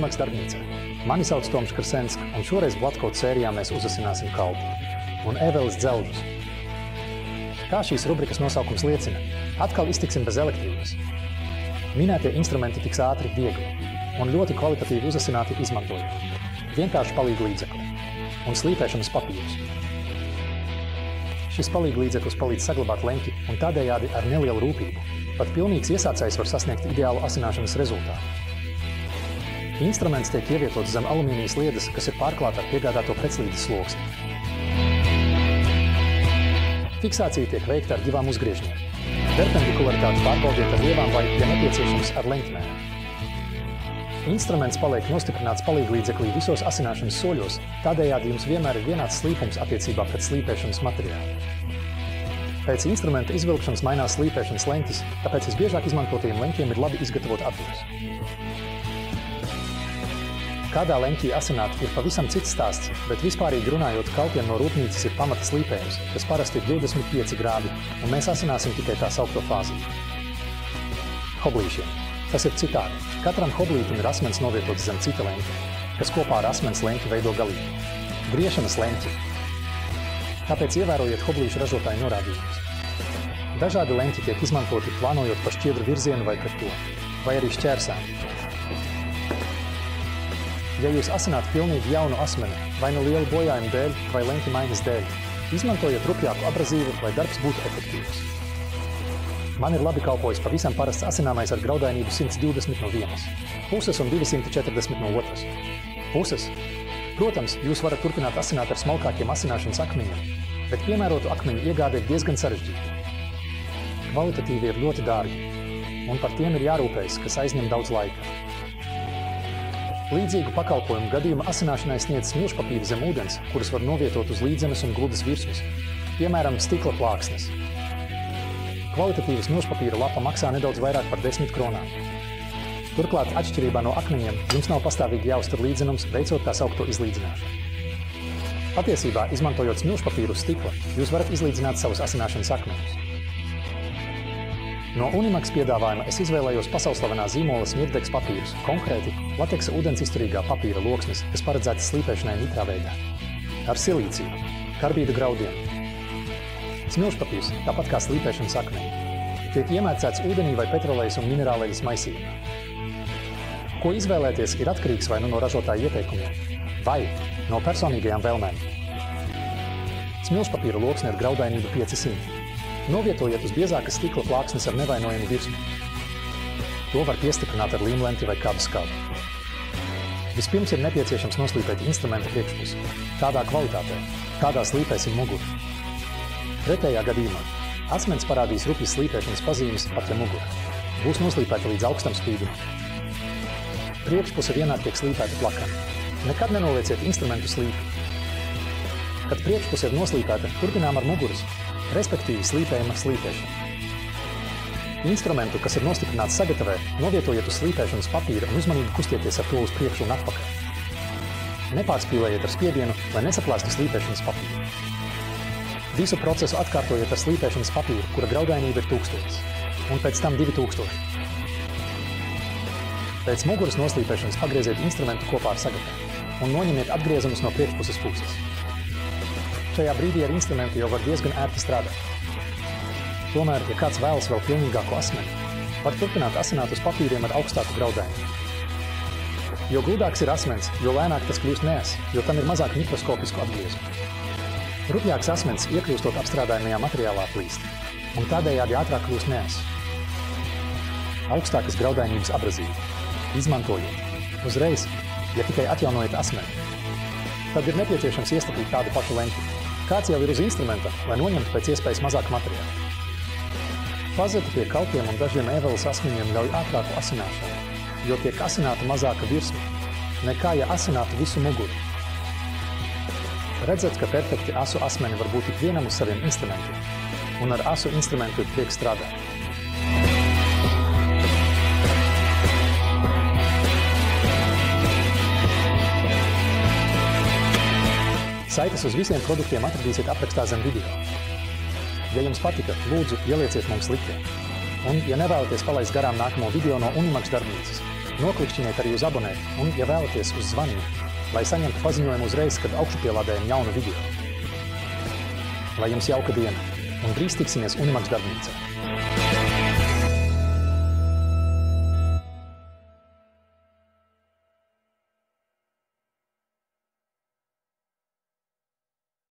Unimaks darbnīcā. Mani sauc Toms Krasensks, un šoreiz Blatkout sērijā mēs uzasināsim kalpu un Eveles dzelžus. Kā šīs rubrikas nosaukums liecina, atkal iztiksim bez elektrības. Minētie instrumenti tiks ātri, viegli un ļoti kvalitatīvi uzasināti izmantojot vienkārši palīgu līdzekli un slīpēšanas papīrus. Šis palīgu līdzeklis palīdz saglabāt leņķi un tādējādi ar nelielu rūpību. Pat pilnīgs iesācējs var sasniegt ideālu asināšanas rezultātu. Instruments tiek ievietots zem alumīnija sliedes, kas ir pārklāta ar piegādāto pretslīdes sloksni. Fiksācija tiek veikta ar divām uzgriežņiem. Perpendikularitāti pārbaudiet ar lievām vai, ja nepieciešams, ar leņķmēm. Instruments paliek nostiprināts palīglīdzeklī visos asināšanas soļos, tādējādi jums vienmēr ir vienāds slīpums attiecībā pret slīpēšanas materiālu. Pēc instrumenta izvilkšanas mainās slīpēšanas leņķis, tāpēc visbiežāk izmantotajiem leņķiem ir labi izgatavot apjums. Kādā leņķī asināt ir pavisam cits stāsts, bet vispārīgi runājot, kalpiem no rūpnīcas ir pamata slīpējums, kas parasti ir 25 grādi, un mēs asināsim tikai tā saukto fāzīti. Hoblīšiem. Tas ir citādi. Katram hoblītim ir asmens novietots zem cita leņķa, kas kopā ar asmens leņķi veido galību. Griešanas leņķi. Tāpēc ievērojiet hoblīšu ražotāju norādījumus. Dažādi leņķi tiek izmantoti plānojot pa šķiedru virzienu vai pret to, vai arī šķērsām. Ja jūs asināt pilnīgi jaunu asmeni, vai nu lielu bojājumu dēļ, vai leņķa maiņas dēļ, izmantojiet rupjāku abrazīvu, lai darbs būtu efektīvs. Man ir labi kalpojis pavisam parasts asināmais ar graudainību 120 no vienas, puses un 240 no otras. Puses. Protams, jūs varat turpināt asināt ar smalkākiem asināšanas akmeņiem, bet piemērotu akmeņu iegāde ir diezgan sarežģīta. Kvalitatīvi ir ļoti dārgi, un par tiem ir jārūpējas, kas aizņem daudz laika. Līdzīgu pakalpojumu gadījuma asināšanai sniedz smilšpapīri zem ūdens, kuras var novietot uz līdzemes un gludas virsmas, piemēram, stikla plāksnes. Kvalitatīva smilšpapīra lapa maksā nedaudz vairāk par 10 kronām. Turklāt, atšķirībā no akmeņiem, jums nav pastāvīgi jāuztur līdzenums, veicot tā saukto izlīdzināšanu. Patiesībā, izmantojot smilšpapīru uz stikla, jūs varat izlīdzināt savus asināšanas akmeņus. No Unimaks piedāvājuma es izvēlējos pasaulslavenā zīmola smirdeks papīrus, konkrēti lateksa ūdensizturīgā papīra loksnes, kas paredzētas slīpēšanai nitrā veidā, ar silīciju, karbīdu graudiem. Smilšpapīrs, tāpat kā slīpēšanas akmeņi, tiek iemērcēts ūdenī vai petrolejas un minerālejas maisījumā. Ko izvēlēties ir atkarīgs vai nu no ražotāja ieteikumiem, vai no personīgajām vēlmēm. Smilšpapīra loksne ir graudainība 500. Novietojiet uz biezākas stikla plāksnes ar nevainojumu virsmu. To var piestiprināt ar līmlenti vai kādu skābi. Vispirms ir nepieciešams noslīpēt instrumenta priekšpusi, tādā kvalitātē, kādā slīpēsim muguru. Pretējā gadījumā asmens parādīs rupjas slīpēšanas pazīmes, pat ja mugura būs noslīpēta līdz augstam spīdumam. Priekšpuse vienmēr tiek slīpēta plakani. Nekad nenolieciet instrumentu slīpi. Kad priekšpuse ir noslīpēta, turpinām ar muguras, respektīvi slīpējuma slīpēšana. Instrumentu, kas ir nostiprināts sagatavē, novietojiet uz slīpēšanas papīra un uzmanīgi kustieties ar to uz priekšu un atpakaļ. Nepārspīlējiet ar spiedienu, lai nesaplāstu slīpēšanas papīru. Visu procesu atkārtojiet ar slīpēšanas papīru, kura graudainība ir 1000, un pēc tam 2000. Pēc muguras noslīpēšanas pagrieziet instrumentu kopā ar sagatavu un noņemiet atgriezumus no priekšpuses puses. Šajā brīdī ar instrumentu jau var diezgan ērti strādāt. Tomēr, ja kāds vēlas vēl pilnīgāku asmeni, var turpināt asināt uz papīriem ar augstāku graudainību. Jo gludāks ir asmens, jo lēnāk tas kļūst neas, jo tam ir mazāk mikroskopisku atgriezumu. Rupjāks asmens, iekļūstot apstrādājumajā materiālā, plīst, un tādējādi ātrāk kļūst neas. Augstākas graudainības abrazība. Izmantojiet. Uzreiz, ja tikai atjaunojat asmeni, tad ir nepieciešams iestatīt tādu pašu leņķi. Kāds jau ir uz instrumenta, lai noņemtu pēc iespējas mazāk materiālu. Pazeta pie kalpiem un dažiem Eveles asmeņiem ļauj ātrāku asināšanu, jo tiek asināta mazāka virsma, nekā ja asinātu visu muguru. Redzat, ka perfekti asu asmeni var būt tik vienam uz saviem instrumentiem, un ar asu instrumentu ir prieks strādāt. Saites uz visiem produktiem atradīsiet aprakstā zem video. Ja jums patika, lūdzu, ielieciet mums likti. Un, ja nevēlaties palaist garām nākamo video no Unimaks darbnīcas, Noklikšķiniet arī uz abonēt un, ja vēlaties, uz zvaniņu, lai saņemtu paziņojumu uzreiz, kad augšupielādējam jaunu video. Lai jums jauka diena un drīz tiksimies Unimax darbnīcā.